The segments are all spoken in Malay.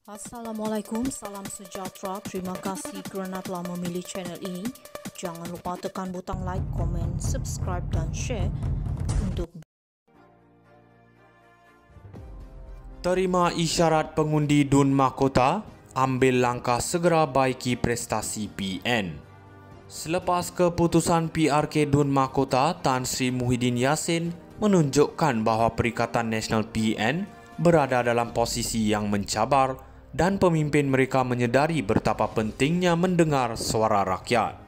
Assalamualaikum, salam sejahtera. Terima kasih kerana telah memilih channel ini. Jangan lupa tekan butang like, komen, subscribe dan share untuk Terima isyarat pengundi Dun Mahkota, ambil langkah segera baiki prestasi PN. Selepas keputusan PRK Dun Mahkota, Tan Sri Muhyiddin Yassin menunjukkan bahawa Perikatan Nasional PN berada dalam posisi yang mencabar dan pemimpin mereka menyedari betapa pentingnya mendengar suara rakyat.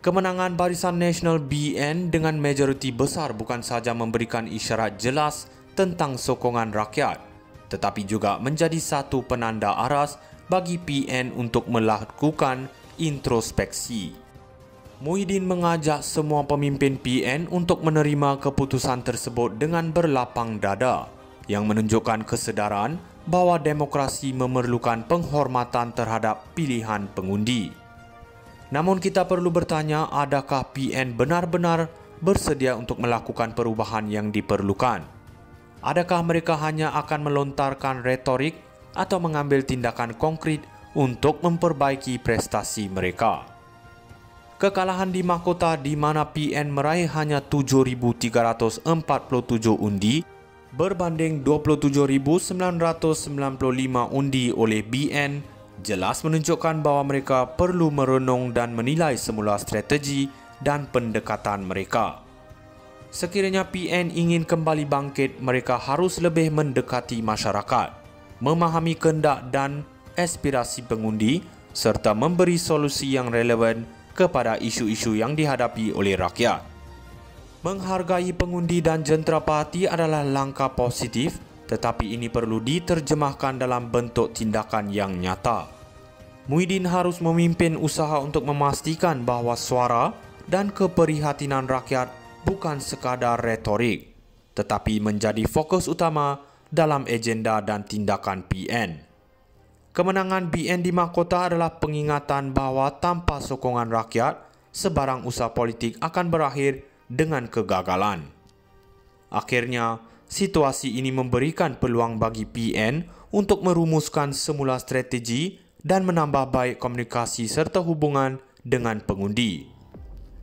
Kemenangan Barisan Nasional BN dengan majoriti besar bukan sahaja memberikan isyarat jelas tentang sokongan rakyat, tetapi juga menjadi satu penanda aras bagi PN untuk melakukan introspeksi. Muhyiddin mengajak semua pemimpin PN untuk menerima keputusan tersebut dengan berlapang dada, yang menunjukkan kesedaran bahawa demokrasi memerlukan penghormatan terhadap pilihan pengundi. Namun kita perlu bertanya, adakah PN benar-benar bersedia untuk melakukan perubahan yang diperlukan? Adakah mereka hanya akan melontarkan retorik atau mengambil tindakan konkret untuk memperbaiki prestasi mereka? Kekalahan di mahkota di mana PN meraih hanya 7,347 undi berbanding 27,995 undi oleh BN jelas menunjukkan bahawa mereka perlu merenung dan menilai semula strategi dan pendekatan mereka. Sekiranya PN ingin kembali bangkit, mereka harus lebih mendekati masyarakat, memahami kehendak dan aspirasi pengundi serta memberi solusi yang relevan kepada isu-isu yang dihadapi oleh rakyat. Menghargai pengundi dan jentera-parti adalah langkah positif, tetapi ini perlu diterjemahkan dalam bentuk tindakan yang nyata. Muhyiddin harus memimpin usaha untuk memastikan bahawa suara dan keprihatinan rakyat bukan sekadar retorik, tetapi menjadi fokus utama dalam agenda dan tindakan PN. Kemenangan BN di mahkota adalah pengingatan bahawa tanpa sokongan rakyat, sebarang usaha politik akan berakhir dengan kegagalan. Akhirnya, situasi ini memberikan peluang bagi PN untuk merumuskan semula strategi dan menambah baik komunikasi serta hubungan dengan pengundi.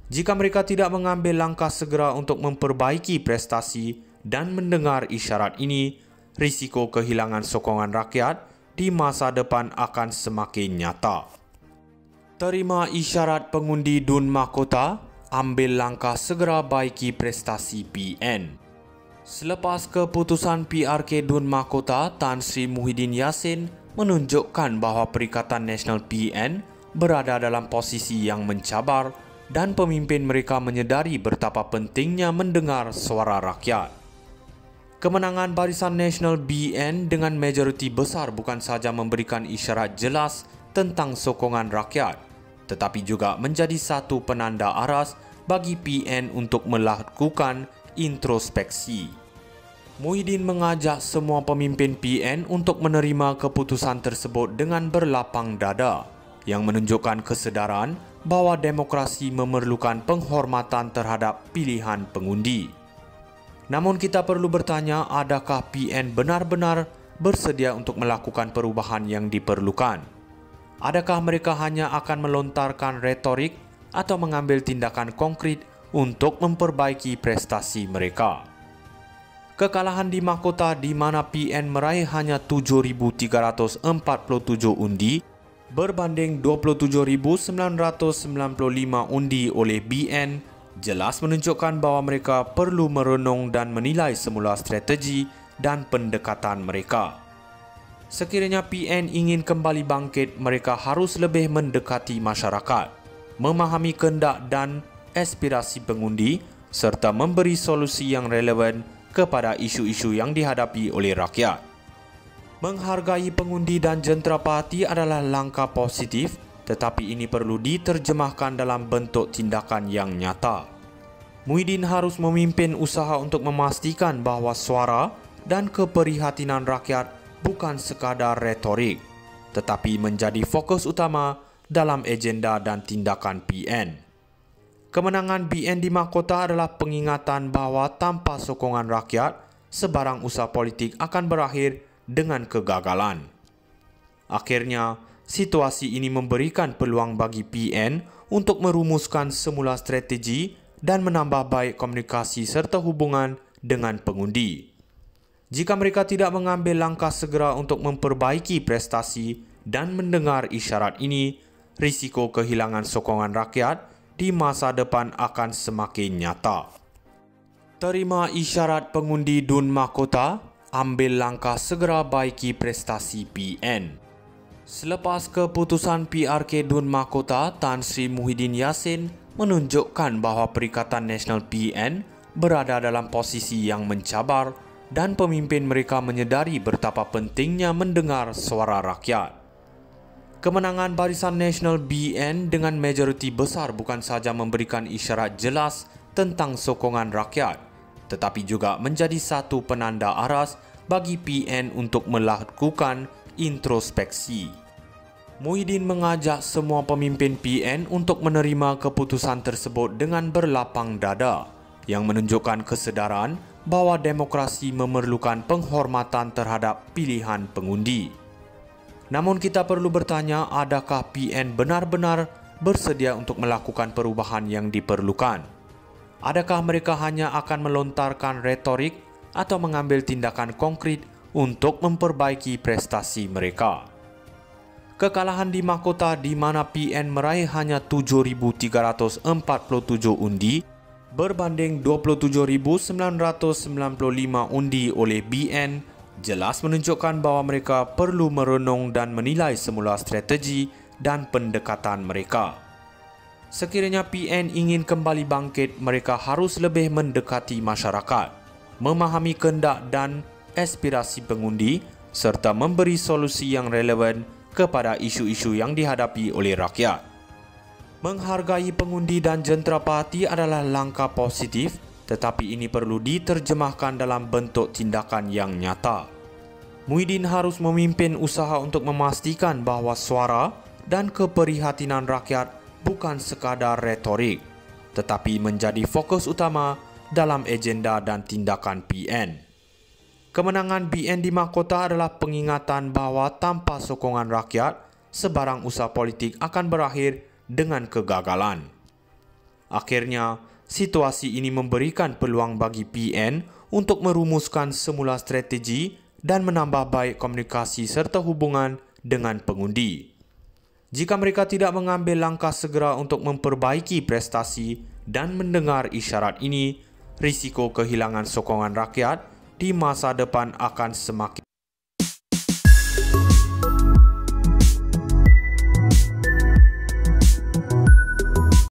Jika mereka tidak mengambil langkah segera untuk memperbaiki prestasi dan mendengar isyarat ini, risiko kehilangan sokongan rakyat di masa depan akan semakin nyata. Terima isyarat pengundi Dun Mahkota, ambil langkah segera baiki prestasi PN. Selepas keputusan PRK Dun Mahkota, Tan Sri Muhyiddin Yassin menunjukkan bahawa Perikatan Nasional PN berada dalam posisi yang mencabar dan pemimpin mereka menyedari betapa pentingnya mendengar suara rakyat. Kemenangan Barisan Nasional BN dengan majoriti besar bukan sahaja memberikan isyarat jelas tentang sokongan rakyat, tetapi juga menjadi satu penanda aras bagi PN untuk melakukan introspeksi. Muhyiddin mengajak semua pemimpin PN untuk menerima keputusan tersebut dengan berlapang dada, yang menunjukkan kesedaran bahawa demokrasi memerlukan penghormatan terhadap pilihan pengundi. Namun kita perlu bertanya, adakah PN benar-benar bersedia untuk melakukan perubahan yang diperlukan? Adakah mereka hanya akan melontarkan retorik atau mengambil tindakan konkret untuk memperbaiki prestasi mereka? Kekalahan di mahkota di mana PN meraih hanya 7,347 undi berbanding 27,995 undi oleh BN jelas menunjukkan bahawa mereka perlu merenung dan menilai semula strategi dan pendekatan mereka. Sekiranya PN ingin kembali bangkit, mereka harus lebih mendekati masyarakat, memahami kehendak dan aspirasi pengundi serta memberi solusi yang relevan kepada isu-isu yang dihadapi oleh rakyat. Menghargai pengundi dan jentera-parti adalah langkah positif, tetapi ini perlu diterjemahkan dalam bentuk tindakan yang nyata. Muhyiddin harus memimpin usaha untuk memastikan bahawa suara dan keprihatinan rakyat bukan sekadar retorik, tetapi menjadi fokus utama dalam agenda dan tindakan PN. Kemenangan BN di mahkota adalah pengingatan bahawa tanpa sokongan rakyat, sebarang usaha politik akan berakhir dengan kegagalan. Akhirnya, situasi ini memberikan peluang bagi PN untuk merumuskan semula strategi dan menambah baik komunikasi serta hubungan dengan pengundi. Jika mereka tidak mengambil langkah segera untuk memperbaiki prestasi dan mendengar isyarat ini, risiko kehilangan sokongan rakyat di masa depan akan semakin nyata. Terima isyarat pengundi Dun Mahkota, ambil langkah segera baiki prestasi PN. Selepas keputusan PRK Dun Mahkota, Tan Sri Muhyiddin Yassin menunjukkan bahawa Perikatan Nasional PN berada dalam posisi yang mencabar dan pemimpin mereka menyedari betapa pentingnya mendengar suara rakyat. Kemenangan Barisan Nasional BN dengan majoriti besar bukan sahaja memberikan isyarat jelas tentang sokongan rakyat, tetapi juga menjadi satu penanda aras bagi PN untuk melakukan introspeksi. Muhyiddin mengajak semua pemimpin PN untuk menerima keputusan tersebut dengan berlapang dada, yang menunjukkan kesedaran bahawa demokrasi memerlukan penghormatan terhadap pilihan pengundi. Namun kita perlu bertanya, adakah PN benar-benar bersedia untuk melakukan perubahan yang diperlukan? Adakah mereka hanya akan melontarkan retorik atau mengambil tindakan konkret untuk memperbaiki prestasi mereka? Kekalahan di mahkota di mana PN meraih hanya 7,347 undi berbanding 27,995 undi oleh BN jelas menunjukkan bahawa mereka perlu merenung dan menilai semula strategi dan pendekatan mereka. Sekiranya PN ingin kembali bangkit, mereka harus lebih mendekati masyarakat, memahami kehendak dan aspirasi pengundi serta memberi solusi yang relevan kepada isu-isu yang dihadapi oleh rakyat. Menghargai pengundi dan jentera parti adalah langkah positif, tetapi ini perlu diterjemahkan dalam bentuk tindakan yang nyata. Muhyiddin harus memimpin usaha untuk memastikan bahawa suara dan keprihatinan rakyat bukan sekadar retorik, tetapi menjadi fokus utama dalam agenda dan tindakan PN. Kemenangan BN di mahkota adalah pengingatan bahawa tanpa sokongan rakyat, sebarang usaha politik akan berakhir dengan kegagalan. Akhirnya, situasi ini memberikan peluang bagi PN untuk merumuskan semula strategi dan menambah baik komunikasi serta hubungan dengan pengundi. Jika mereka tidak mengambil langkah segera untuk memperbaiki prestasi dan mendengar isyarat ini, risiko kehilangan sokongan rakyat di masa depan akan semakin